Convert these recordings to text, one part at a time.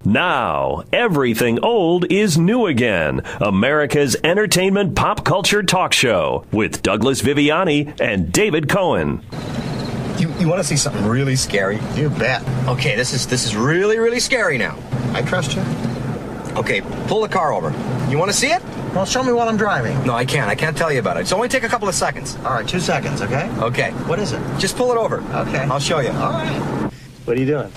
Now, everything old is new again. America's entertainment pop culture talk show with Douglas Viviani and David Cohen. You want to see something really scary? You bet. Okay, this is really, really scary now. I trust you. Okay, pull the car over. You want to see it? Well, show me while I'm driving. No, I can't. I can't tell you about it. It's only take a couple of seconds. All right, 2 seconds, okay? Okay. What is it? Just pull it over. Okay. I'll show you. All right. What are you doing?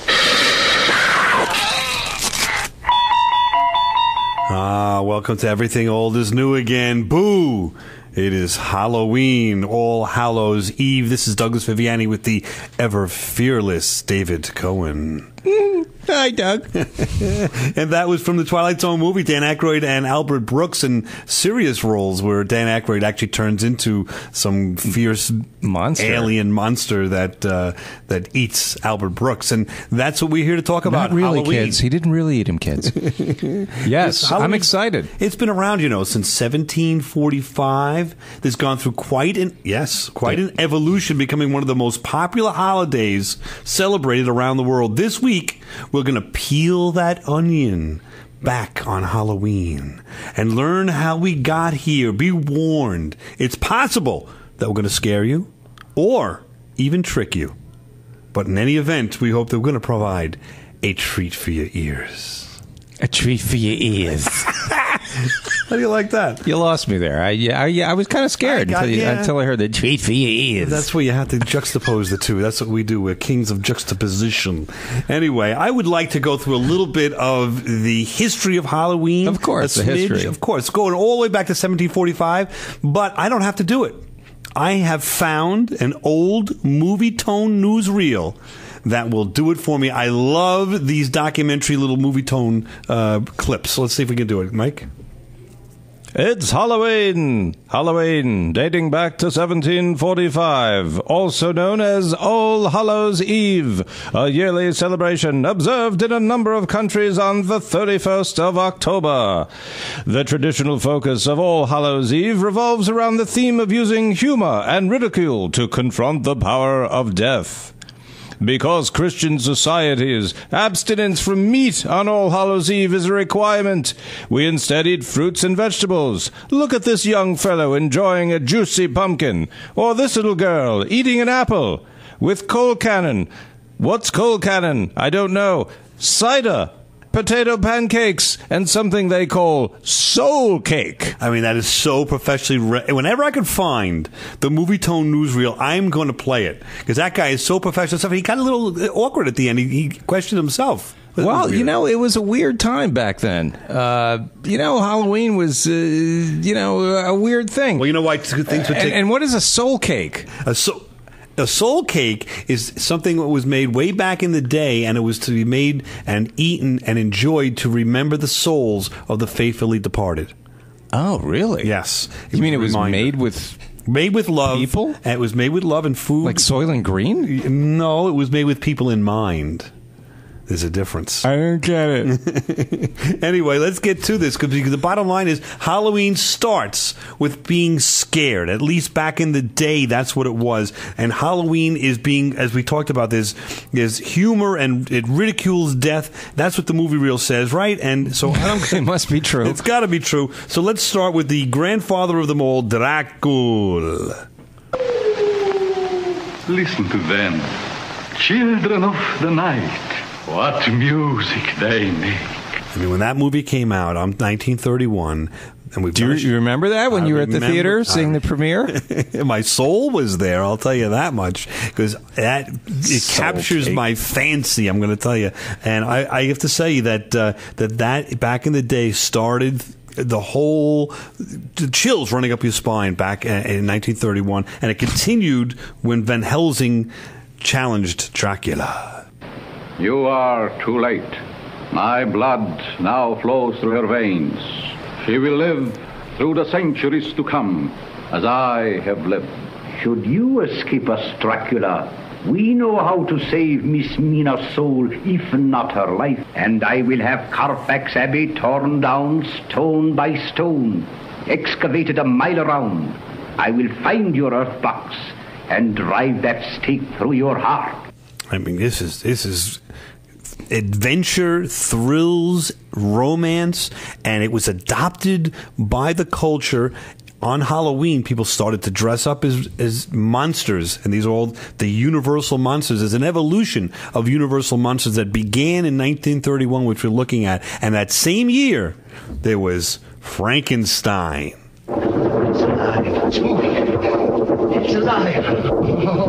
Welcome to Everything Old is New Again. Boo! It is Halloween, All Hallows Eve. This is Douglas Viviani with the ever fearless David Cohen. Hi, Doug. And that was from the Twilight Zone movie, Dan Aykroyd and Albert Brooks in serious roles where Dan Aykroyd actually turns into some fierce alien monster that eats Albert Brooks. And that's what we're here to talk about. Not really, Halloween. kids. He didn't really eat him, kids. Yes, I'm excited. It's been around, since 1745. It's gone through quite an evolution, becoming one of the most popular holidays celebrated around the world. This week, we're going to peel that onion back on Halloween and learn how we got here. Be warned, it's possible that we're going to scare you or even trick you. But in any event, we hope that we're going to provide a treat for your ears. A treat for your ears. How do you like that? You lost me there. I was kind of scared until I heard the treat for your ears. That's where you have to juxtapose the two. That's what we do. We're kings of juxtaposition. Anyway, I would like to go through a little bit of the history of Halloween. Of course, the history. Of course, going all the way back to 1745, but I don't have to do it. I have found an old movie tone newsreel that will do it for me. I love these documentary little movie tone clips. So let's see if we can do it. Mike? It's Halloween! Halloween, dating back to 1745, also known as All Hallows Eve, a yearly celebration observed in a number of countries on the 31st of October. The traditional focus of All Hallows Eve revolves around the theme of using humor and ridicule to confront the power of death. Because Christian societies, abstinence from meat on All Hallows Eve is a requirement. We instead eat fruits and vegetables. Look at this young fellow enjoying a juicy pumpkin, or this little girl eating an apple with coal cannon. What's coal cannon? I don't know. Cider, potato pancakes, and something they call soul cake. I mean, that is so professionally... Whenever I can find the movie tone newsreel, I'm going to play it. Because that guy is so professional. He got a little awkward at the end. He questioned himself. Well, it was a weird time back then. Halloween was, a weird thing. Well, you know why things would take... And what is a soul cake? A soul cake is something that was made way back in the day, and it was to be made and eaten and enjoyed to remember the souls of the faithfully departed. Oh, really? Yes. You mean it was made with love? People? And it was made with love and food. Like Soylent Green? No, it was made with people in mind. There's a difference. I don't get it. Anyway, let's get to this, because the bottom line is Halloween starts with being scared. At least back in the day, that's what it was. And Halloween is being, as we talked about, there's humor and it ridicules death. That's what the movie reel says, right? And so it must be true. It's got to be true. So let's start with the grandfather of them all, Dracula. Listen to them, children of the night. What music they make. I mean, when that movie came out, 1931, and we've Do you remember that when you were at the theater seeing the premiere? My soul was there, I'll tell you that much, because it captures my fancy, I'm going to tell you. And I have to say that back in the day started the chills running up your spine back in 1931, and it continued when Van Helsing challenged Dracula. You are too late. My blood now flows through her veins. She will live through the centuries to come, as I have lived. Should you escape us, Dracula, we know how to save Miss Mina's soul, if not her life. And I will have Carfax Abbey torn down stone by stone, excavated a mile around. I will find your earth box and drive that stake through your heart. I mean, this is adventure, thrills, romance, and it was adopted by the culture. On Halloween, people started to dress up as monsters, and these are all the Universal monsters. There's an evolution of Universal monsters that began in 1931, which we're looking at, and that same year, there was Frankenstein. It's alive. It's moving. It's alive. Oh,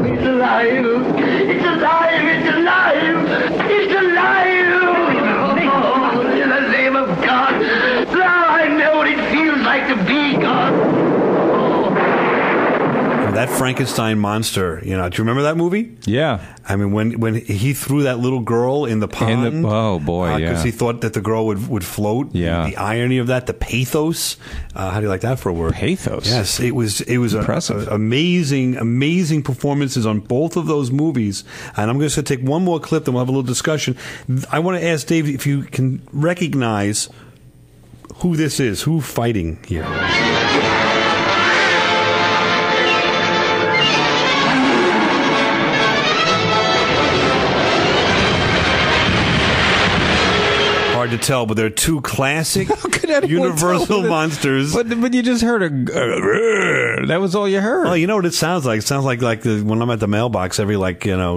it's alive. It's alive. It's alive. It's alive. Oh, in the name of God. Now I know what it feels like to be God. That Frankenstein monster, do you remember that movie? Yeah. I mean, when he threw that little girl in the pond. Oh, boy, yeah. Because he thought that the girl would float. Yeah. The irony of that, the pathos. How do you like that for a word? Pathos? Yes, it was impressive. Amazing performances on both of those movies. And I'm just going to take one more clip, then we'll have a little discussion. I want to ask Dave if you can recognize who this is, who's fighting here. Hard to tell, but they're two classic Universal monsters. But you just heard that was all you heard. Oh, you know what it sounds like? It sounds like when I'm at the mailbox every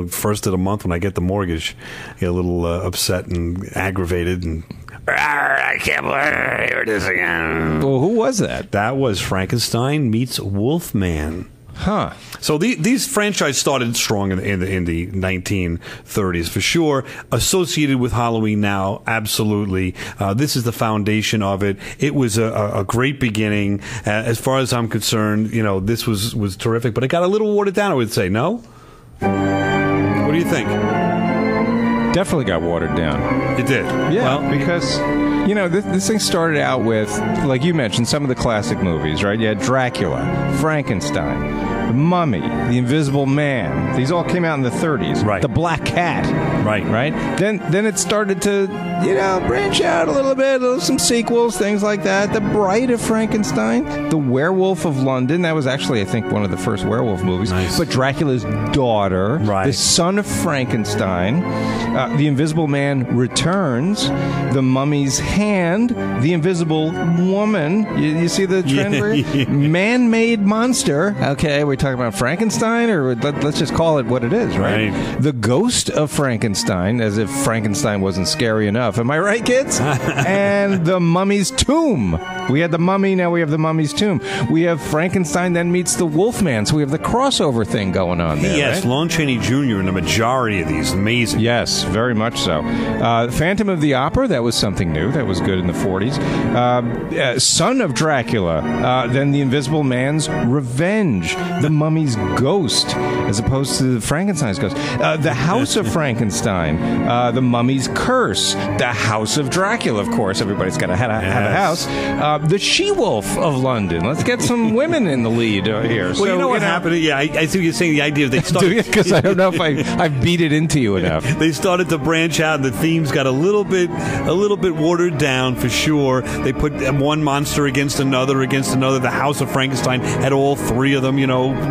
first of the month when I get the mortgage, I get a little upset and aggravated and. I can't believe I heard this again. Well, who was that? That was Frankenstein meets Wolfman. Huh. So these franchise started strong in the 1930s for sure. Associated with Halloween now, absolutely. This is the foundation of it. It was a great beginning. As far as I'm concerned, this was terrific. But it got a little watered down, I would say. No? What do you think? Definitely got watered down. It did. Yeah, well, because this thing started out with, like you mentioned, some of the classic movies, right? You had Dracula, Frankenstein, The Mummy, The Invisible Man. These all came out in the 30s. Right. The Black Cat. Right. Then it started to, branch out a little bit. Some sequels, things like that. The Bride of Frankenstein, The Werewolf of London. That was actually, I think, one of the first werewolf movies. Nice. But Dracula's daughter, right. The Son of Frankenstein, The Invisible Man Returns, The Mummy's Hand, The Invisible Woman. You see the trend? Yeah. Man-Made Monster. Okay, we're talking about Frankenstein, or let's just call it what it is, right? The Ghost of Frankenstein, as if Frankenstein wasn't scary enough. Am I right, kids? And The Mummy's Tomb. We had The Mummy, now we have The Mummy's Tomb. We have Frankenstein then meets the Wolfman, so we have the crossover thing going on there. Yes, right? Lon Chaney Jr. in the majority of these. Amazing. Yes, very much so. Phantom of the Opera, that was something new. That was good in the 40s. Son of Dracula, then The Invisible Man's Revenge, The Mummy's Ghost, as opposed to Frankenstein's Ghost. The House of Frankenstein, The Mummy's Curse, The House of Dracula, of course. Everybody's got to have a house. The She-Wolf of London. Let's get some women in the lead here. Well, you know what happened? Yeah, I see what you're saying. The idea they started. Do you? Because I don't know if I've beat it into you enough. They started to branch out, and the themes got a little bit watered down for sure. They put one monster against another. The House of Frankenstein had all three of them.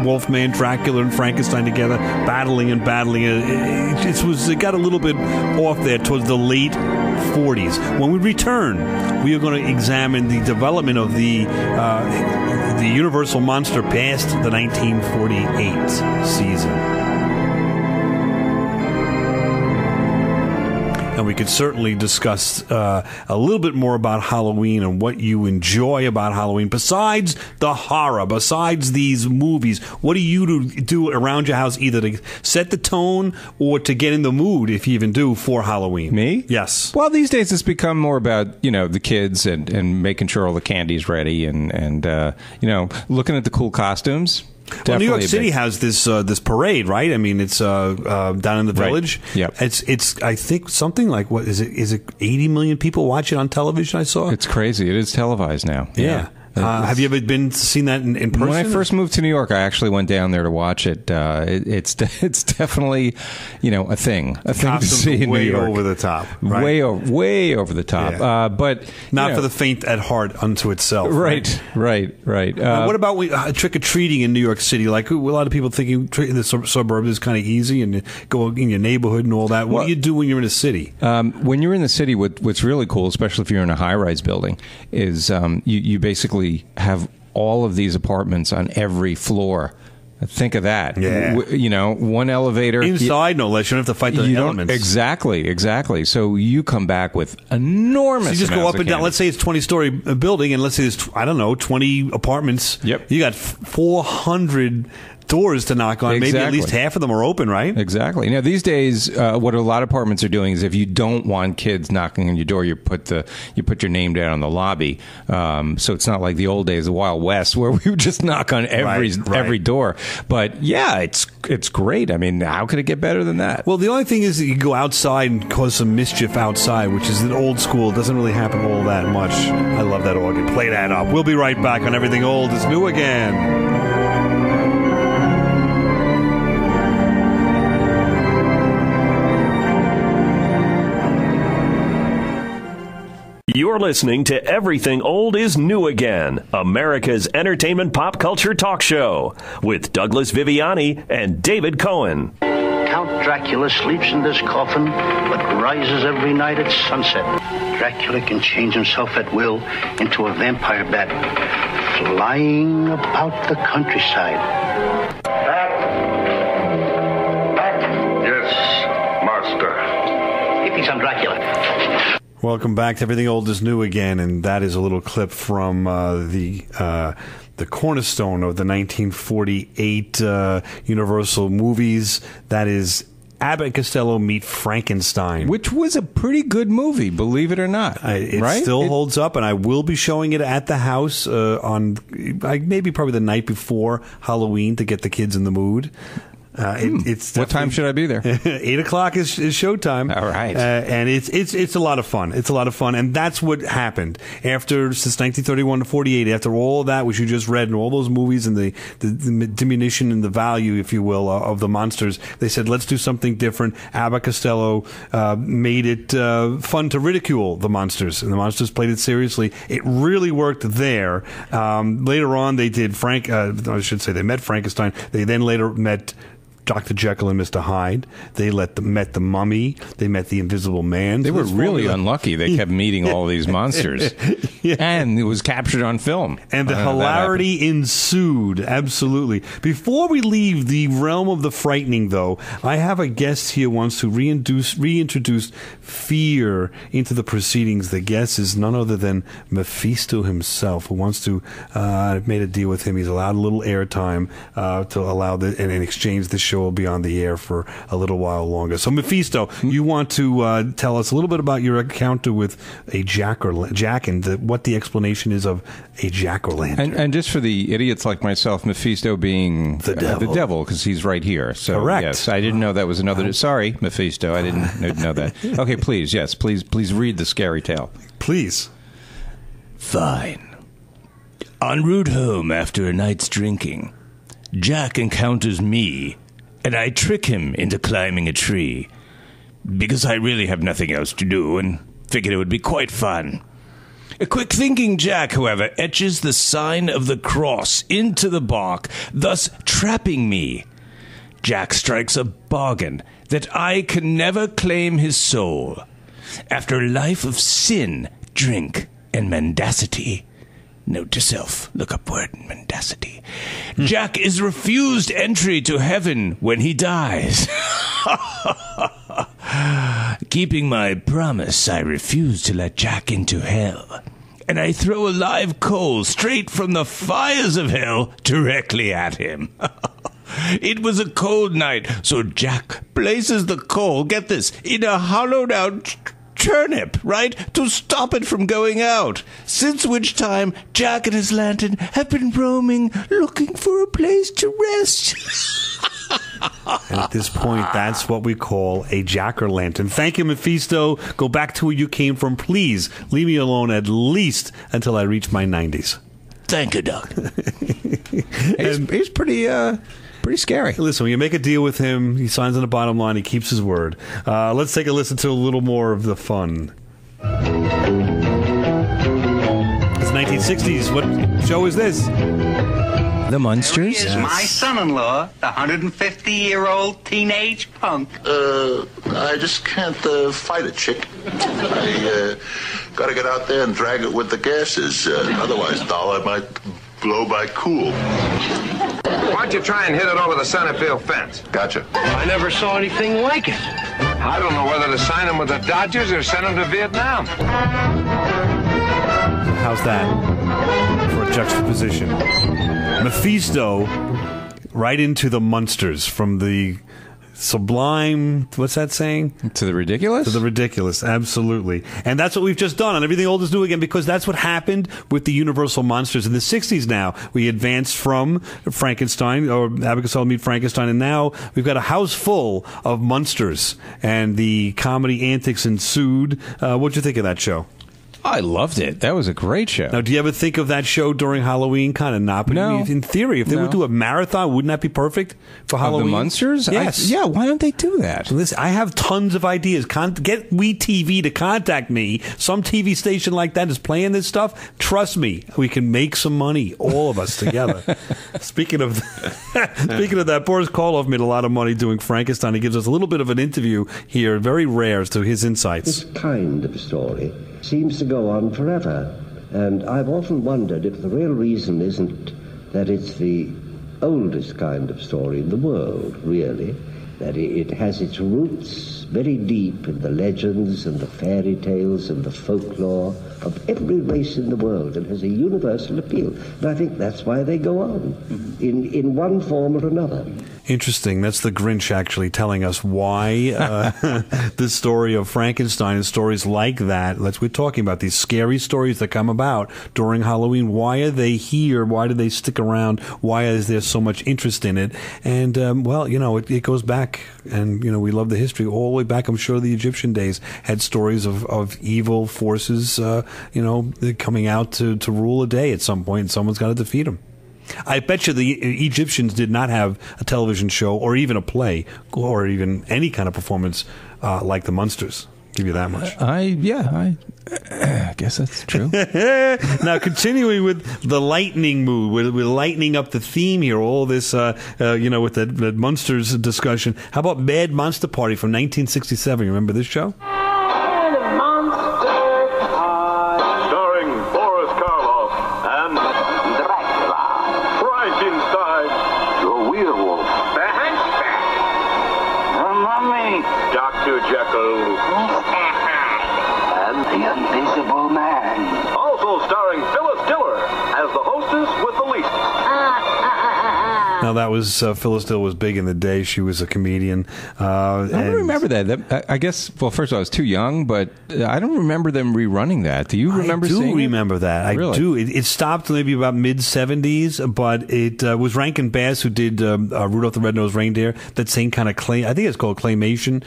Wolfman, Dracula, and Frankenstein together, battling. It got a little bit off there towards the late 40s. When we return, we are going to examine the development of the Universal monster past the 1948 season. And we could certainly discuss a little bit more about Halloween and what you enjoy about Halloween. Besides the horror, besides these movies, what do you do around your house either to set the tone or to get in the mood, if you even do, for Halloween? Me? Yes. Well, these days it's become more about, the kids and making sure all the candy's ready and looking at the cool costumes. Well, New York City has this parade, right? I mean, it's down in the Village. Right. Yep. It's I think something like, what is it? Is it 80 million people watch it on television? I saw. It's crazy. It is televised now. Yeah. Have you ever seen that in person? When I first moved to New York, I actually went down there to watch it. It's definitely, a thing to see in New York. Way over the top. Right? Way over the top. Yeah. But not for the faint at heart unto itself. Right. What about trick-or-treating in New York City? Like a lot of people thinking in the suburbs is kind of easy and you go in your neighborhood and all that. What do you do when you're in a city? When you're in the city, what's really cool, especially if you're in a high-rise building, is you basically have all of these apartments on every floor. Think of that. Yeah. One elevator. Inside, no less. You don't have to fight the elements. Exactly. So you come back with enormous. So you just go up and down. Let's say it's 20-story building, and let's say there's 20 apartments. Yep. You got 400 doors to knock on. Exactly. Maybe at least half of them are open, right? Exactly. Now these days, what a lot of apartments are doing is if you don't want kids knocking on your door, you put your name down on the lobby. So it's not like the old days, the Wild West, where we would just knock on every door. But yeah, it's great. I mean, how could it get better than that? Well, the only thing is that you go outside and cause some mischief outside, which is an old school. It doesn't really happen all that much. I love that organ. Play that up. We'll be right back on Everything Old is New Again. You're listening to Everything Old is New Again, America's entertainment pop culture talk show, with Douglas Viviani and David Cohen. Count Dracula sleeps in this coffin, but rises every night at sunset. Dracula can change himself at will into a vampire bat, flying about the countryside. Bat! Yes, master. Get me some Dracula. Welcome back to Everything Old is New Again, and that is a little clip from the cornerstone of the 1948 Universal movies. That is Abbott and Costello Meet Frankenstein. Which was a pretty good movie, believe it or not. It still holds up, and I will be showing it at the house on maybe probably the night before Halloween to get the kids in the mood. What time should I be there? 8 o'clock is showtime. All right. And it's a lot of fun. It's a lot of fun. And that's what happened since 1931 to 48, after all of that, which you just read, and all those movies and the diminution in the value, if you will, of the monsters. They said, let's do something different. Abbott Costello made it fun to ridicule the monsters, and the monsters played it seriously. It really worked there. Later on, they did they met Frankenstein. They then later met Dr. Jekyll and Mr. Hyde. They met the Mummy. They met the Invisible Man. They were really unlucky. They kept meeting all these monsters. Yeah. And it was captured on film. And the hilarity ensued. Absolutely. Before we leave the realm of the frightening, though, I have a guest here who wants to reintroduce fear into the proceedings. The guest is none other than Mephisto himself, who wants to, made a deal with him. He's allowed a little airtime to allow and in exchange the show will be on the air for a little while longer. So, Mephisto, you want to tell us a little bit about your encounter with a jack and what the explanation is of a jack-o'-lantern. And just for the idiots like myself, Mephisto being the devil, because he's right here. So, correct. Yes, I didn't know that was another. Sorry, Mephisto, I didn't know that. Okay, please read the scary tale. Please. Fine. En route home after a night's drinking, Jack encounters me, and I trick him into climbing a tree, because I really have nothing else to do and figured it would be quite fun. A quick-thinking Jack, however, etches the sign of the cross into the bark, thus trapping me. Jack strikes a bargain that I can never claim his soul. After a life of sin, drink, and mendacity. Note to self, look up word mendacity. Jack is refused entry to heaven when he dies. Keeping my promise, I refuse to let Jack into hell. And I throw a live coal straight from the fires of hell directly at him. It was a cold night, so Jack places the coal, get this, in a hollowed-out turnip, right, to stop it from going out, since which time Jack and his lantern have been roaming, looking for a place to rest. And at this point, that's what we call a jack-o'-lantern. Thank you, Mephisto. Go back to where you came from. Please leave me alone at least until I reach my 90s. Thank you, Doc. He's pretty scary. Listen, when you make a deal with him, he signs on the bottom line, he keeps his word. Let's take a listen to a little more of the fun. It's 1960s. What show is this? The Munsters? There he is, my son-in-law, the 150-year-old teenage punk. I just can't fight a chick. I gotta get out there and drag it with the gases. Otherwise, doll, I might blow by cool. Why don't you try and hit it over the center field fence? Gotcha. I never saw anything like it. I don't know whether to sign him with the Dodgers or send him to Vietnam. How's that for a juxtaposition? Mephisto right into the Munsters, from the sublime, what's that saying? To the ridiculous? To the ridiculous, absolutely. And that's what we've just done on Everything Old is New Again, because that's what happened with the Universal Monsters in the 60s now. We advanced from Frankenstein, or Abbott Costello Meet Frankenstein, and now we've got a house full of monsters, and the comedy antics ensued. What'd you think of that show? I loved it. That was a great show. Now, do you ever think of that show during Halloween? Kind of not, but No. in theory, if they would do a marathon, wouldn't that be perfect for Halloween? The Munsters? Yes. Yeah, why don't they do that? So listen, I have tons of ideas. Get WeTV to contact me. Some TV station like that is playing this stuff. Trust me, we can make some money, all of us together. Speaking of that, Boris Karloff made a lot of money doing Frankenstein. He gives us a little bit of an interview here, very rare, as to his insights. This kind of story seems to go on forever, and I've often wondered if the real reason isn't that it's the oldest kind of story in the world, really, that it has its roots very deep in the legends and the fairy tales and the folklore of every race in the world, and has a universal appeal. And I think that's why they go on, in one form or another. Interesting. That's the Grinch actually telling us why the story of Frankenstein and stories like that. We're talking about these scary stories that come about during Halloween. Why are they here? Why do they stick around? Why is there so much interest in it? And, it goes back, and, we love the history all the way back. I'm sure the Egyptian days had stories of evil forces, coming out to rule a day at some point, and someone's got to defeat them. I bet you the Egyptians did not have a television show or even a play or even any kind of performance like the Munsters. Give you that much. I guess that's true. Now, continuing with the lightning mood, we're lightening up the theme here. All this, with the Munsters discussion. How about Mad Monster Party from 1967? You remember this show? Now, that was Phyllis Diller was big in the day. She was a comedian. I don't remember that. I guess, well, first of all, I was too young, but I don't remember them rerunning that. Do you remember seeing it? I do remember that. Really? I do. It stopped maybe about mid-'70s, but it was Rankin Bass who did Rudolph the Red-Nosed Reindeer, that same kind of clay. I think it's called claymation.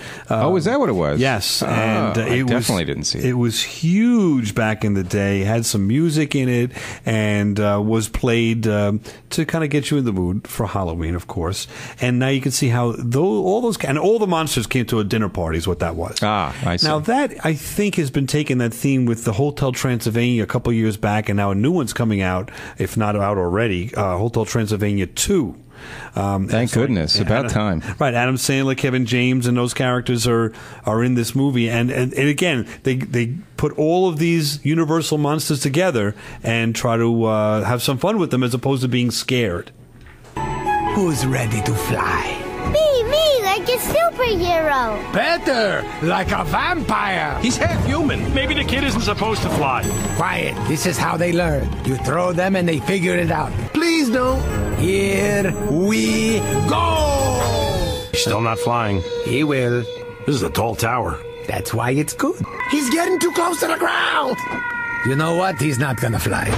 Is that what it was? Yes. And I definitely didn't see it. It was huge back in the day. It had some music in it and was played to kind of get you in the mood for Halloween, of course. And now you can see how all the monsters came to a dinner party is what that was. I see. Now that, I think, has been taking that theme with the Hotel Transylvania a couple years back, and now a new one's coming out, if not out already, Hotel Transylvania 2. Thank goodness. About time. Right. Adam Sandler, Kevin James, and those characters are in this movie. And again, they put all of these Universal monsters together and try to have some fun with them as opposed to being scared. Who's ready to fly? Me, like a superhero. Better, like a vampire. He's half human. Maybe the kid isn't supposed to fly. Quiet. This is how they learn. You throw them and they figure it out. Please don't. Here we go. He's still not flying. He will. This is a tall tower. That's why it's good. He's getting too close to the ground. You know what? He's not gonna fly.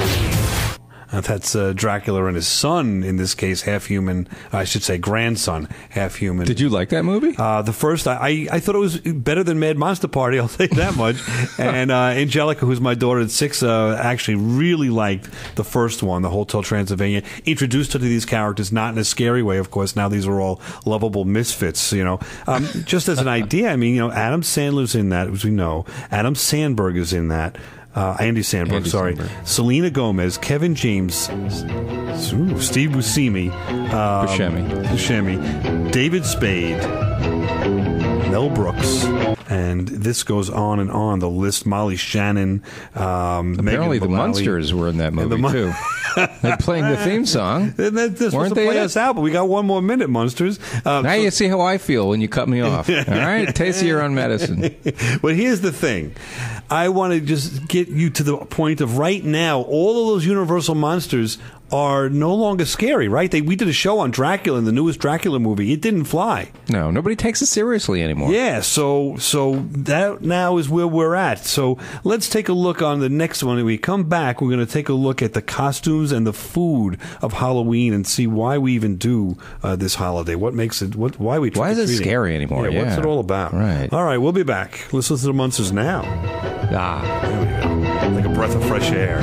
That's Dracula and his son, in this case, half human. I should say grandson, half human. Did you like that movie? The first, I thought it was better than Mad Monster Party, I'll say that much. And Angelica, who's my daughter at 6, actually really liked the first one, the Hotel Transylvania. Introduced her to these characters, not in a scary way, of course. Now these are all lovable misfits, Just as an idea, I mean, Adam Sandler's in that, as we know. Adam Sandberg is in that. Andy Sandberg. Selena Gomez, Kevin James, Steve Buscemi, Buscemi, David Spade, Mel Brooks, and this goes on and on. The list: Molly Shannon. Apparently, the Munsters were in that movie too. They're playing the theme song. They're supposed to play us out, but we got one more minute, Munsters. Now you see how I feel when you cut me off. All right, taste of your own medicine. But here's the thing. I want to just get you to the point of right now, all of those Universal monsters are no longer scary, right? We did a show on Dracula, in the newest Dracula movie. It didn't fly. No, nobody takes it seriously anymore. Yeah, so that now is where we're at. So let's take a look on the next one. When we come back, we're going to take a look at the costumes and the food of Halloween and see why we even do this holiday. What makes it? Why is it scary anymore? Yeah, what's it all about? Right. All right, we'll be back. Let's listen to the Munsters now. There we go. Like a breath of fresh air.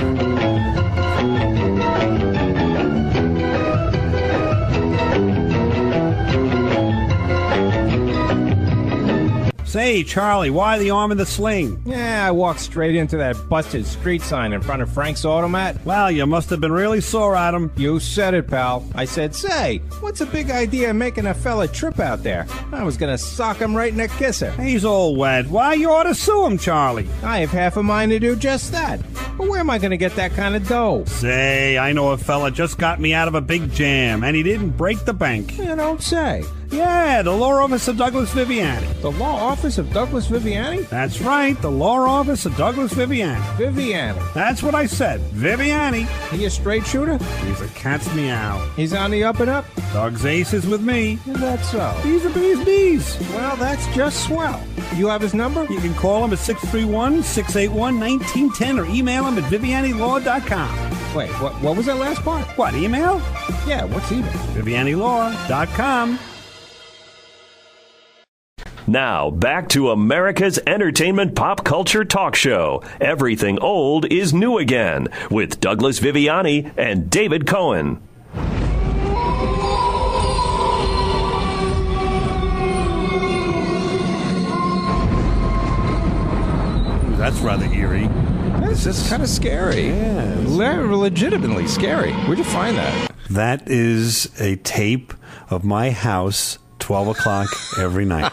Say, Charlie, why the arm in the sling? Yeah, I walked straight into that busted street sign in front of Frank's Automat. Well, you must have been really sore, Adam. You said it, pal. I said, say, what's a big idea of making a fella trip out there? I was gonna sock him right in the kisser. He's all wet. Why, you ought to sue him, Charlie. I have half a mind to do just that. But where am I gonna get that kind of dough? Say, I know a fella just got me out of a big jam, and he didn't break the bank. You don't say. Yeah, the law office of Douglas Viviani. The law office of Douglas Viviani? That's right, the law office of Douglas Viviani. Viviani. That's what I said, Viviani. He a straight shooter? He's a cat's meow. He's on the up and up? Doug's ace is with me. Is that so? He's a bee's knees. Well, that's just swell. You have his number? You can call him at 631-681-1910 or email him at vivianilaw.com. Wait, what was that last part? What, email? Yeah, what's email? vivianilaw.com. Now, back to America's entertainment pop culture talk show. Everything old is new again, with Douglas Viviani and David Cohen. That's rather eerie. This is kind of scary. Yeah. Legitimately scary. Where'd you find that? That is a tape of my house 12 o'clock every night.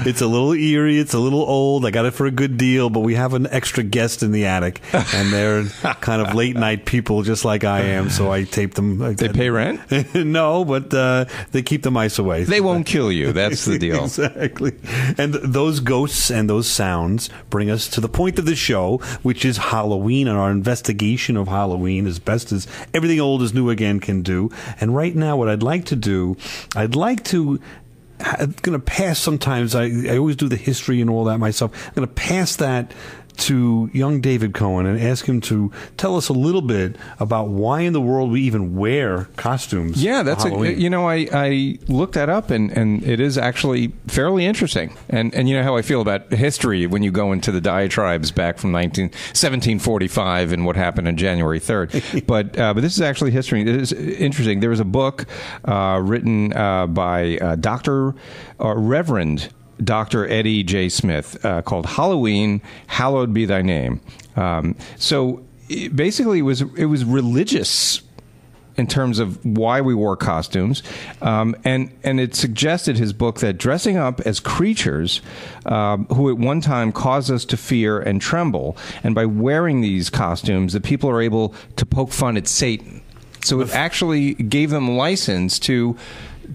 It's a little eerie. It's a little old. I got it for a good deal, but we have an extra guest in the attic, and they're kind of late night people just like I am, so I tape them. They pay rent? No, but they keep the mice away. They won't kill you. That's the deal. Exactly. And those ghosts and those sounds bring us to the point of the show, which is Halloween and our investigation of Halloween as best as everything old is new again can do. And right now, what I'm going to pass sometimes, I always do the history and all that myself. I'm going to pass that to young David Cohen and ask him to tell us a little bit about why in the world we even wear costumes. Yeah, that's I looked that up and it is actually fairly interesting. And you know how I feel about history when you go into the diatribes back from 1745 and what happened on January 3rd. But this is actually history. It is interesting. There was a book written by Reverend Dr. Eddie J. Smith called Halloween, Hallowed Be Thy Name. So basically it was religious in terms of why we wore costumes. And it suggested, his book, that dressing up as creatures who at one time caused us to fear and tremble, and by wearing these costumes, the people are able to poke fun at Satan. So it actually gave them license to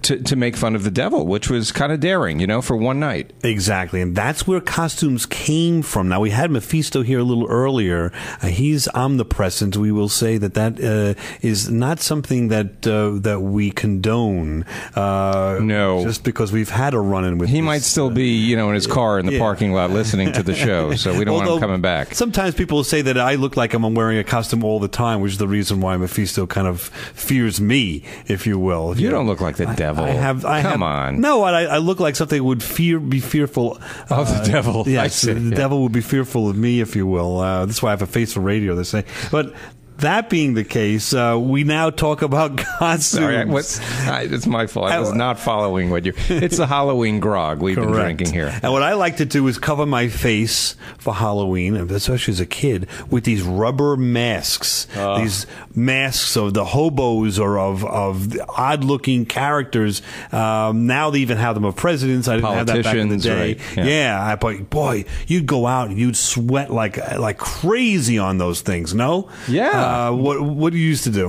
to make fun of the devil, which was kind of daring, for one night. Exactly, and that's where costumes came from. Now, we had Mephisto here a little earlier. He's omnipresent. We will say that is not something that we condone. No. Just because we've had a run-in with He might still be, in his car in the parking lot listening to the show, so we don't want him coming back. Sometimes people say that I look like I'm wearing a costume all the time, which is the reason why Mephisto kind of fears me, if you will. You don't look like the devil. Come on. No, I look like something would be fearful of the devil. Yes, the devil would be fearful of me, if you will. That's why I have a face for radio, they say. But that being the case, we now talk about costumes. Sorry, it's my fault. I was not following what you. It's the Halloween grog we've been drinking here. And what I like to do is cover my face for Halloween, especially as a kid, with these rubber masks. These masks of the hobos or of odd-looking characters. Now they even have them of presidents. I didn't have that back in the day. Right. Yeah, but boy, you'd go out and you'd sweat like crazy on those things. No? Yeah. What do you used to do?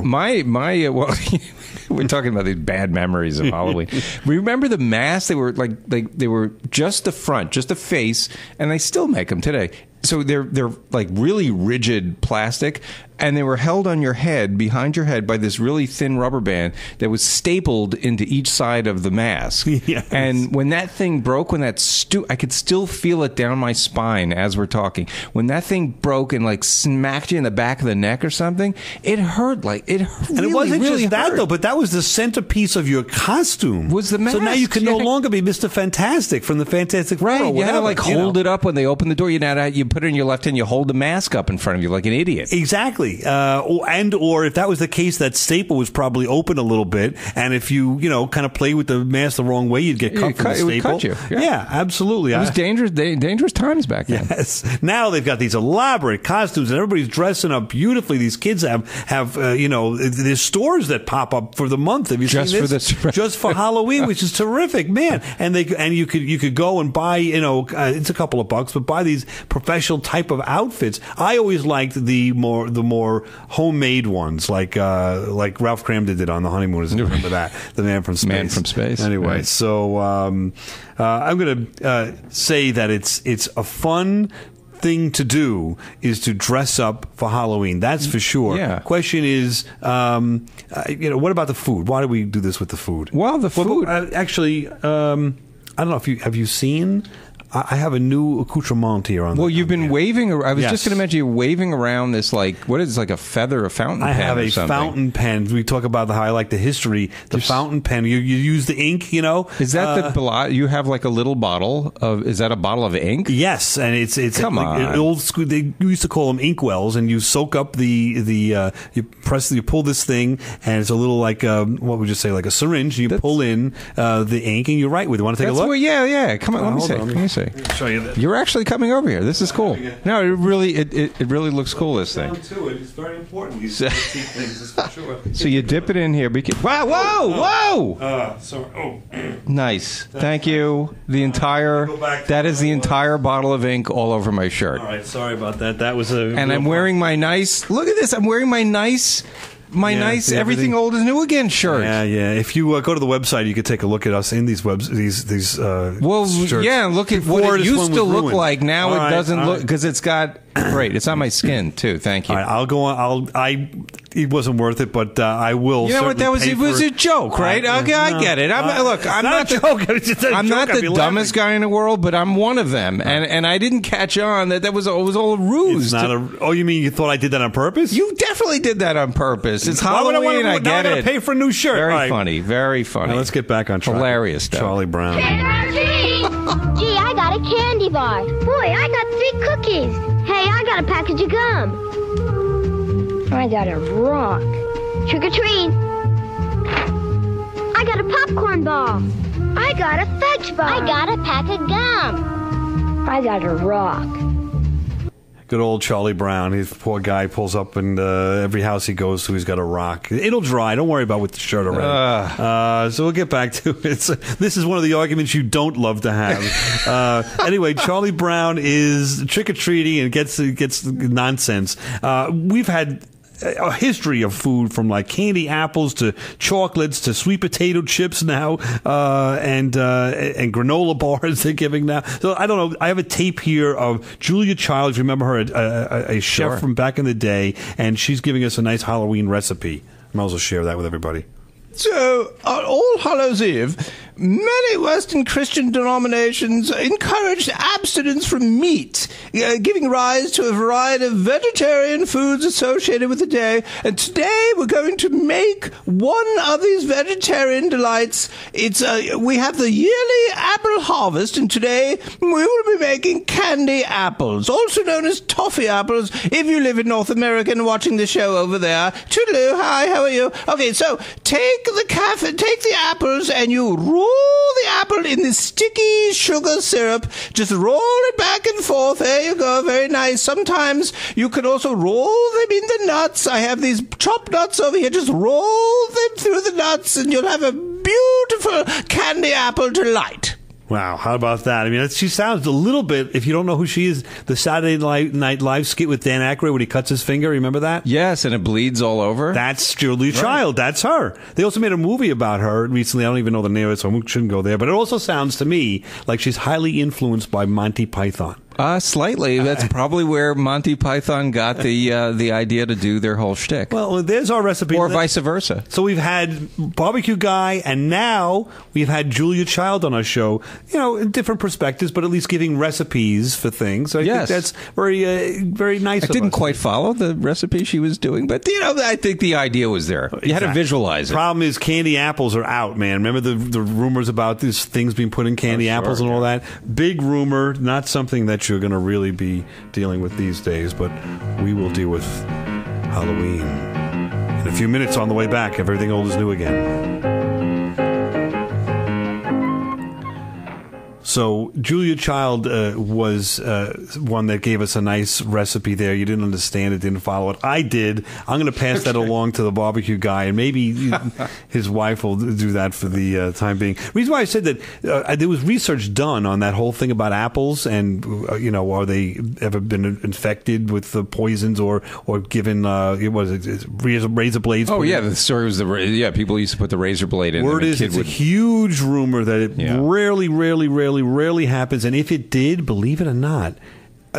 We're talking about these bad memories of Halloween. Remember the masks? They were they were just the front, just the face, and they still make them today. So they're like really rigid plastic, and they were held on your head, behind your head, by this really thin rubber band that was stapled into each side of the mask. Yes. And when that thing broke, I could still feel it down my spine as we're talking. When that thing broke and smacked you in the back of the neck or something, it hurt. And it wasn't really just that hurt. though, but that was the centerpiece of your costume. Was the mask? So now you can no longer be Mr. Fantastic from the Fantastic Four. Right, you had to hold it up when they opened the door. You put it in your left hand, you hold the mask up in front of you like an idiot. Exactly. Or if that was the case, that staple was probably open a little bit, and if you kind of play with the mask the wrong way, you'd get cut from the staple. It would cut you. Yeah, absolutely. It was dangerous times back then. Yes. Now they've got these elaborate costumes, and everybody's dressing up beautifully. These kids have there's stores that pop up for the month. Have you seen this? Just for Halloween, which is terrific, man. And you could go and buy, it's a couple of bucks, but buy these professional type of outfits. I always liked the more homemade ones, like Ralph Cramden did on The Honeymooners. Remember that? The Man from Space. Man from Space. Anyway, right. So I'm going to say that it's a fun thing to do is to dress up for Halloween. That's for sure. Yeah. Question is, what about the food? Why do we do this with the food? Well, the food. Actually, I don't know if have you seen. I have a new accoutrement here on. Well, you've been waving. I was Yes. just going to mention you're waving around this what is a feather, a fountain pen? I have a something. fountain pen. We talk about how I like the history. The fountain pen. You use the ink. Is that the you have a little bottle of? Is that a bottle of ink? Yes, and it's Come on. old school. They used to call them ink wells, and you soak up you pull this thing, and it's a little what would you say, like a syringe. You pull in the ink, and you write with it. Want to take a look? Yeah. Come on, let me see. Show you this. You're actually coming over here. This is cool. No, it really looks cool. This thing. It's very important. These things, for sure. So you dip it in here. Wow! Whoa! Sorry. Nice. Thank you. That is the entire bottle of ink all over my shirt. All right. Sorry about that. That was a. And I'm wearing my nice. Look at this. I'm wearing my nice. Nice everything old is new again shirt. Yeah. If you go to the website, you could take a look at us in these shirts. Look at what it used to look like. Now it doesn't look because it's got. Great, it's on my skin too. Thank you. All right, I'll go on. It wasn't worth it, but I will. You know what? It was a joke, right? Okay, I get it. I'm not the dumbest guy in the world, but I'm one of them, and I didn't catch on that was all a ruse. You mean you thought I did that on purpose? You definitely did that on purpose. It's Halloween. I get it. Pay for a new shirt. Very funny. Very funny. Now let's get back on track. Hilarious stuff. Charlie Brown. Gee, I got a candy bar. Boy, I got 3 cookies. Hey, I got a package of gum. I got a rock. Trick or treat. I got a popcorn ball. I got a fudge bar. I got a pack of gum. I got a rock. Good old Charlie Brown. His poor guy pulls up, and every house he goes to, he's got a rock. It'll dry. Don't worry about with the shirt already. So we'll get back to it. This is one of the arguments you don't love to have. Anyway, Charlie Brown is trick or treating and gets nonsense. We've had a history of food, from like candy apples to chocolates to sweet potato chips now, and granola bars they're giving now. So I don't know. I have a tape here of Julia Child. If you remember her, a chef from back in the day, and she's giving us a nice Halloween recipe. I might as well share that with everybody. So, on All Hallows Eve, many Western Christian denominations encouraged abstinence from meat, giving rise to a variety of vegetarian foods associated with the day. And today we're going to make one of these vegetarian delights. We have the yearly apple harvest, and today we will be making candy apples, also known as toffee apples, if you live in North America and watching the show over there. Toodaloo, hi, how are you? Okay, so take the apples and you roll the apple in the sticky sugar syrup. Just roll it back and forth. There you go. Very nice. Sometimes you can also roll them in the nuts. I have these chopped nuts over here. Just roll them through the nuts and you'll have a beautiful candy apple delight. Wow, how about that? I mean, she sounds a little bit, if you don't know who she is, the Saturday Night Live skit with Dan Aykroyd when he cuts his finger. Remember that? Yes, and it bleeds all over. That's Julia Child. That's her. They also made a movie about her recently. I don't even know the name of it, so I shouldn't go there. But it also sounds to me like she's highly influenced by Monty Python. Slightly. That's probably where Monty Python got the idea to do their whole shtick. Well, there's our recipe. Or vice versa. So we've had Barbecue Guy, and now we've had Julia Child on our show. You know, in different perspectives, but at least giving recipes for things. So I think that's very, very nice. I didn't quite follow the recipe she was doing, but I think the idea was there. You had to visualize it. Problem is, candy apples are out, man. Remember the rumors about these things being put in candy apples and all that? Big rumor, not something that you're going to really be dealing with these days, but we will deal with Halloween in a few minutes. On the way back, Everything Old is New Again. So Julia Child was one that gave us a nice recipe there. You didn't understand it, didn't follow it. I did. I'm going to pass that along to the Barbecue Guy, and maybe his wife will do that for the time being. The reason why I said that, there was research done on that whole thing about apples, and are they ever been infected with the poisons or given razor blades? Oh yeah, the story was people used to put the razor blade in. Word is it's a huge rumor that it rarely happens, and if it did, believe it or not,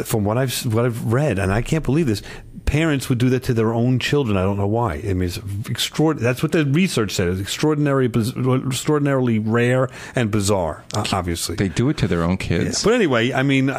from what I've read, and I can't believe this, parents would do that to their own children. I don't know why. I mean, it's extraordinary. That's what the research said. It's extraordinarily rare and bizarre. Obviously, they do it to their own kids. Yeah. But anyway, I mean,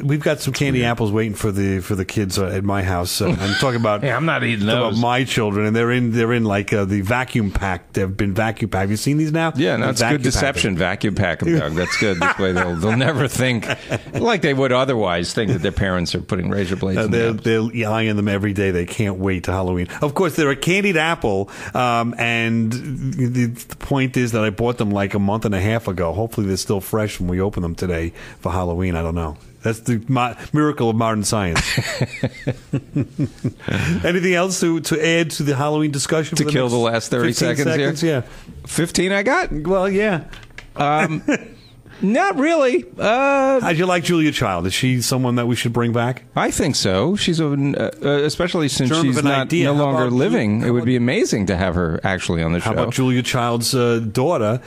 we've got some candy apples waiting for the kids at my house. I'm talking about. Hey, I'm not eating those. About my children, and they're in like the vacuum pack. They've been vacuum packed. Have you seen these now? Yeah, that's good deception. Vacuum pack them, Doug. That's good. This way they'll never think like they would otherwise think that their parents are putting razor blades in them. They're eyeing them every day. They can't wait to Halloween. Of course, they're a candied apple, and the point is that I bought them like a month and a half ago. Hopefully, they're still fresh when we open them today for Halloween. I don't know. That's the miracle of modern science. Anything else to add to the Halloween discussion? To kill the last 30 seconds here? Yeah. 15 I got? Well, yeah. Not really. How'd you like Julia Child? Is she someone that we should bring back? I think so. She's especially since she's no longer living. It would be amazing to have her actually on the show. How about Julia Child's daughter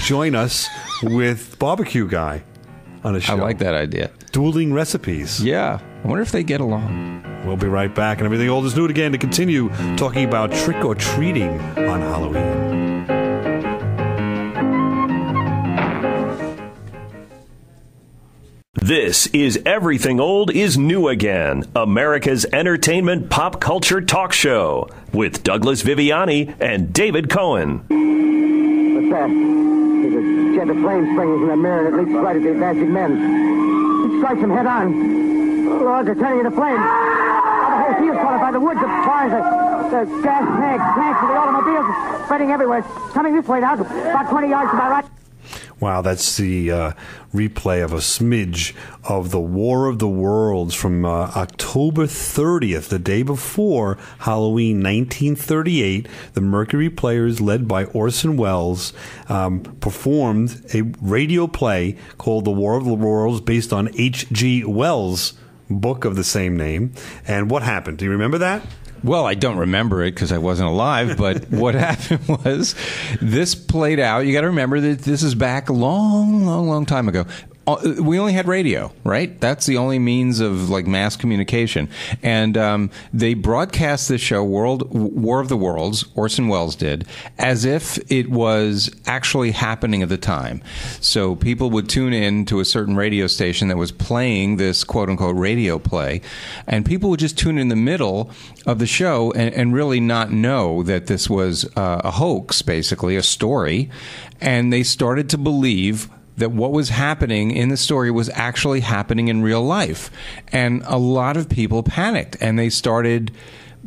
join us with Barbecue Guy on a show? I like that idea. Dueling recipes. Yeah. I wonder if they get along. We'll be right back, and Everything Old is New again to continue talking about trick-or-treating on Halloween. This is Everything Old is New Again, America's entertainment pop culture talk show with Douglas Viviani and David Cohen. What's that? There's a jet of flame springing from the mirror that leaps right at the advancing men. It strikes them head on. Logs are turning into flames. The whole field's caught up by the woods. The fires, the gas tanks of the automobiles spreading everywhere. It's coming this way now, about 20 yards to my right. Wow, that's the replay of a smidge of the War of the Worlds from October 30th, the day before Halloween 1938. The Mercury Players, led by Orson Welles, performed a radio play called The War of the Worlds based on H.G. Wells' book of the same name. And what happened? Do you remember that? Well, I don't remember it because I wasn't alive, but what happened was this played out. You got to remember that this is back a long time ago. We only had radio, right? That's the only means of like mass communication. And they broadcast this show, War of the Worlds, Orson Welles did, as if it was actually happening at the time. So people would tune in to a certain radio station that was playing this quote-unquote radio play, and people would just tune in the middle of the show and really not know that this was a hoax, basically, a story. And they started to believe that what was happening in the story was actually happening in real life. And a lot of people panicked, and they started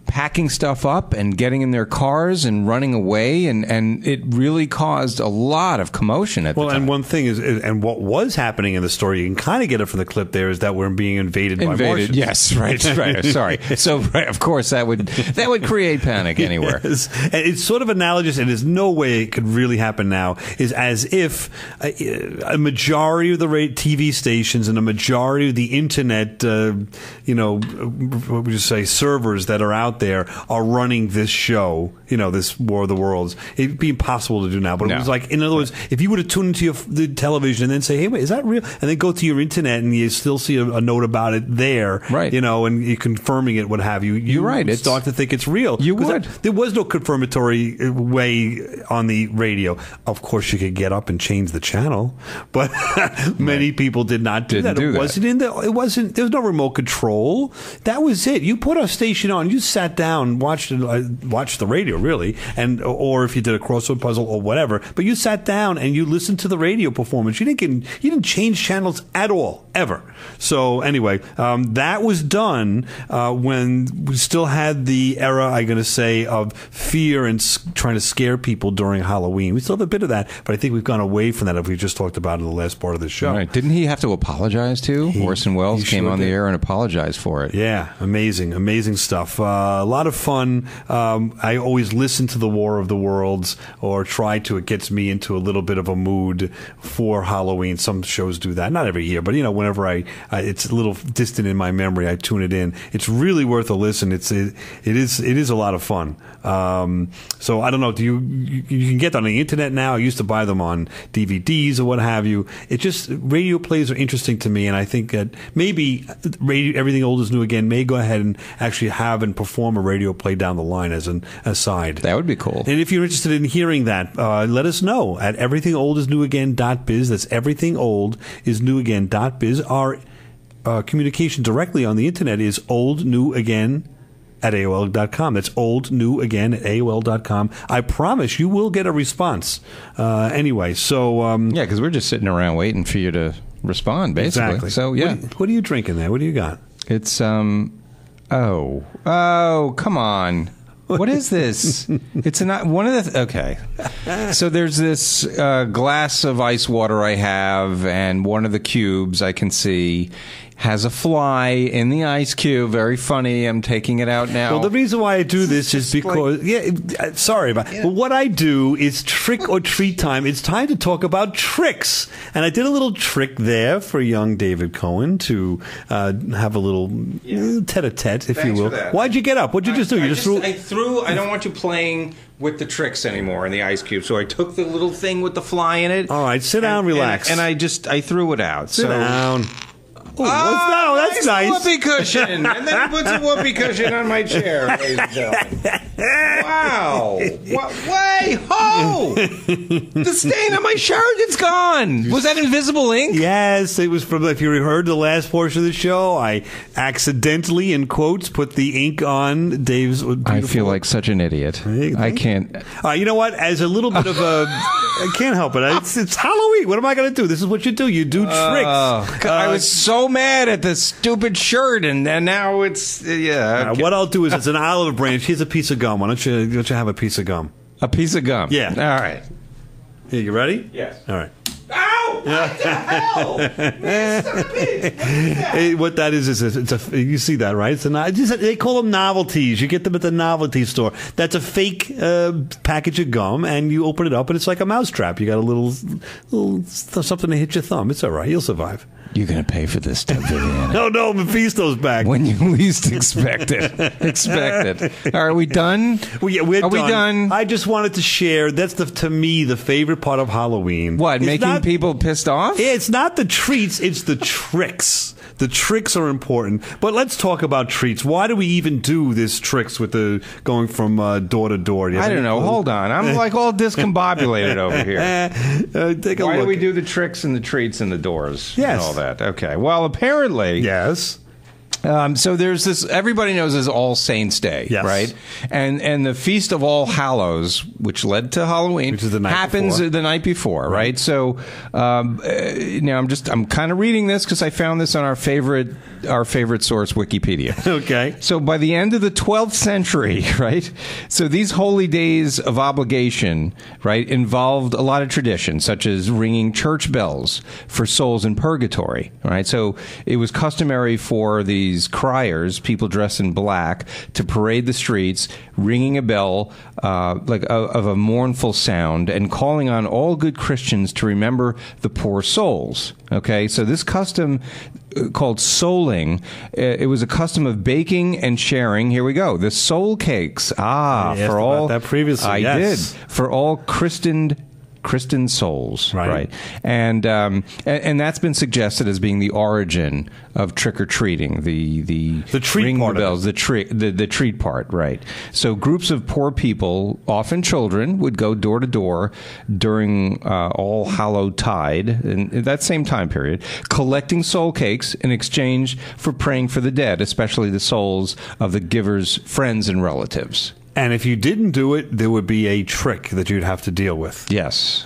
packing stuff up and getting in their cars and running away, and it really caused a lot of commotion at the time. Well, and one thing is, and what was happening in the story, you can kind of get it from the clip there, is that we're being invaded by Martians. Yes, right. Sorry. So, right, of course, that would create panic anywhere. Yes. And it's sort of analogous, and there's no way it could really happen now, is as if a majority of the TV stations and a majority of the internet, what would you say, servers that are out there are running this show, this War of the Worlds. It'd be impossible to do now. But it was like, in other words, if you would have tuned into the television and then say, hey, wait, is that real? And then go to your internet and you still see a note about it there, right? And you're confirming it, what have you. You're right. You start to think it's real. You would. There was no confirmatory way on the radio. Of course, you could get up and change the channel, but many people did not do that. There was no remote control. That was it. You put a station on, you sat down, watched the radio, really, or if you did a crossword puzzle or whatever, but you sat down and you listened to the radio performance. You didn't change channels at all, ever. So anyway, that was done when we still had the era, I'm going to say, of fear and trying to scare people during Halloween. We still have a bit of that, but I think we've gone away from that, if we just talked about in the last part of the show. Right. Didn't he have to apologize too? Orson Welles came on the air and apologized for it. Yeah, amazing stuff. A lot of fun. I always listen to the War of the Worlds, or try to. It gets me into a little bit of a mood for Halloween. Some shows do that, not every year, but whenever it's a little distant in my memory, I tune it in. It's really worth a listen. It is a lot of fun. So I don't know. You can get them on the internet now. I used to buy them on DVDs or what have you. Radio plays are interesting to me, and I think that maybe Everything Old Is New Again may go ahead and actually have and perform a radio play down the line as an aside. That would be cool. And if you're interested in hearing that, let us know at everythingoldisnewagain.biz. That's everythingoldisnewagain.biz. Our communication directly on the internet is oldnewagain@AOL.com. That's oldnewagain@AOL.com. I promise you will get a response. Anyway, so yeah, because we're just sitting around waiting for you to respond, basically. Exactly. So yeah, what are you drinking there? What do you got? It's oh, come on. What is this? It's not one of the. Okay. So there's this glass of ice water I have, and one of the cubes I can see has a fly in the ice cube. Very funny. I'm taking it out now. Well, the reason why I do this is because, sorry about it. But what I do is trick or treat time. It's time to talk about tricks. And I did a little trick there for young David Cohen to have a little tete-a-tete, if you will. Why'd you get up? What'd you just do? I threw. I don't want you playing with the tricks anymore in the ice cube. So I took the little thing with the fly in it. All right, sit down, relax. And I threw it out. Sit down. Oh, that's nice. Whoopee cushion. And then he puts a whoopee cushion on my chair, ladies and gentlemen. Wow. Wait, ho! The stain on my shirt, it's gone. Was that invisible ink? Yes, it was from, if you heard the last portion of the show, I accidentally, in quotes, put the ink on Dave's beautiful... I feel like such an idiot. I can't... You know what? As a little bit of a... I can't help it. It's Halloween. What am I going to do? This is what you do. You do tricks. I was so mad at the stupid shirt, and now it's... What I'll do is, it's an olive branch. Here's a piece of gum. Why don't you have a piece of gum? A piece of gum? Yeah. All right. Here, you ready? Yes. All right. Ow! What the hell? Man, son of a bitch. What that is you see that, right? They call them novelties. You get them at the novelty store. That's a fake package of gum, and you open it up, and it's like a mousetrap. You got a little something to hit your thumb. It's all right. You'll survive. You're going to pay for this stuff, Vivian. No, Mephisto's back. When you least expect it. Are we done? We're Are we done? I just wanted to share, that's to me the favorite part of Halloween. What, making people pissed off? It's not the treats, it's the tricks. The tricks are important. But let's talk about treats. Why do we even do this tricks with the going from door to door? I don't know. Hold on. I'm like all discombobulated over here. Take a Why look. do we do the tricks and the treats and the doors? Yes. And all that. Okay. Well, apparently. Yes. So there's this. Everybody knows this All Saints Day, Yes. right? And the Feast of All Hallows, which led to Halloween, which is the night happens before. the night before, right? So now I'm kind of reading this because I found this on our favorite source, Wikipedia. Okay. So by the end of the 12th century, right? So these holy days of obligation, right, involved a lot of traditions, such as ringing church bells for souls in purgatory, right? So it was customary for these criers, people dressed in black, to parade the streets, ringing a bell of a mournful sound and calling on all good Christians to remember the poor souls. Okay, so this custom called souling, it was a custom of baking and sharing. Here we go, the soul cakes. For all that previously. I Yes. did for all christened souls, right? And that's been suggested as being the origin of trick or treating, the treat ring part the of bells, the treat part, right? So groups of poor people, often children, would go door to door during All Hallow Tide, in that same time period, collecting soul cakes in exchange for praying for the dead, especially the souls of the giver's friends and relatives. And if you didn't do it, there would be a trick that you'd have to deal with. Yes.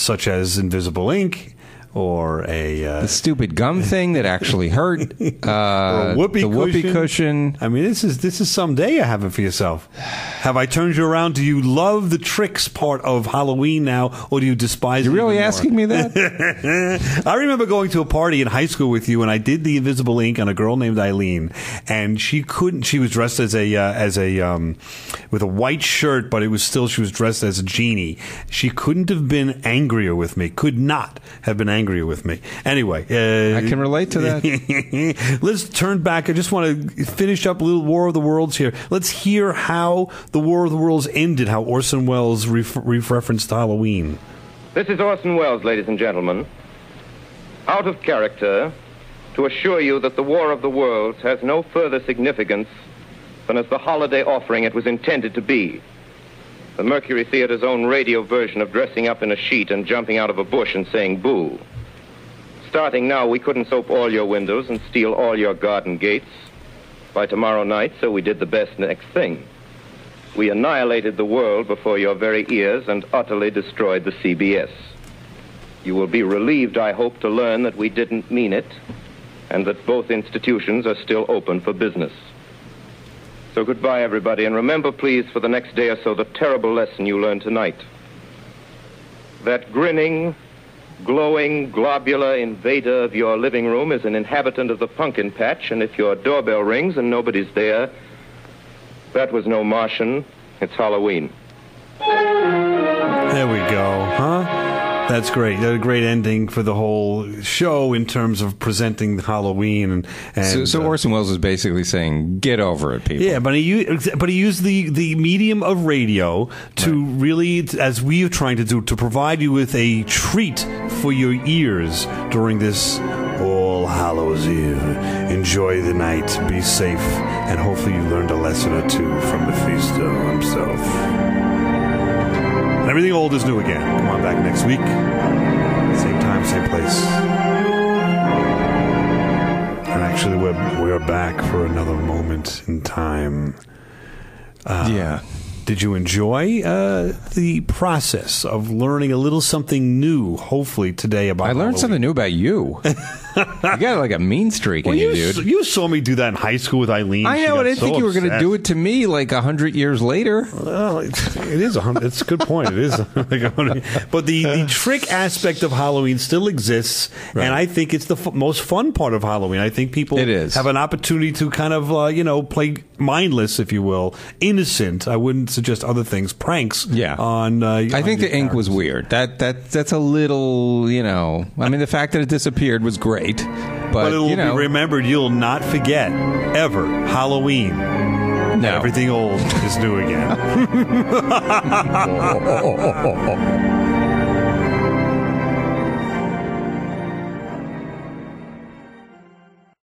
Such as invisible ink or the stupid gum thing that actually hurt. Or a whoopee cushion. I mean, this is some day you have it for yourself. Have I turned you around? Do you love the tricks part of Halloween now, or do you despise it? You're really even more? asking me that? I remember going to a party in high school with you, and I did the invisible ink on a girl named Eileen, and she was dressed as a with a white shirt, but she was dressed as a genie. She couldn't have been angrier with me. Could not have been angrier with me. Anyway, I can relate to that. Let's turn back. I just want to finish up a little War of the Worlds here. Let's hear how the War of the Worlds ended, how Orson Welles referenced Halloween. This is Orson Welles, ladies and gentlemen. Out of character, to assure you that the War of the Worlds has no further significance than as the holiday offering it was intended to be. The Mercury Theater's own radio version of dressing up in a sheet and jumping out of a bush and saying boo. Starting now, we couldn't soap all your windows and steal all your garden gates. By tomorrow night, so we did the best next thing. We annihilated the world before your very ears and utterly destroyed the CBS. You will be relieved, I hope, to learn that we didn't mean it, and that both institutions are still open for business. So goodbye, everybody, and remember, please, for the next day or so, the terrible lesson you learned tonight. That grinning, glowing, globular invader of your living room is an inhabitant of the pumpkin patch, and if your doorbell rings and nobody's there, that was no Martian, it's Halloween. There we go, huh? That's great. A great ending for the whole show in terms of presenting Halloween. So Orson Welles is basically saying, get over it, people. Yeah, but he used the medium of radio to really, as we are trying to do, to provide you with a treat for your ears during this All Hallows Eve. Enjoy the night, be safe, and hopefully you learned a lesson or two from Mephisto himself. Everything old is new again. Come on back next week. Same time, same place. And actually, we're back for another moment in time. Yeah. Did you enjoy the process of learning a little something new, hopefully, today about I learned something new about you. You got like a mean streak in you, dude. You saw me do that in high school with Eileen. I know, I didn't think you were going to do it to me like 100 years later. Well, it is 100. It's a good point. It is like 100. But the trick aspect of Halloween still exists, and I think it's the most fun part of Halloween. I think people have an opportunity to kind of, play mindless, if you will, innocent. I wouldn't suggest other things, pranks. Yeah. On I think the ink was weird. That's a little, I mean, the fact that it disappeared was great, but it'll be remembered. You'll not forget ever Halloween. No. Everything old is new again.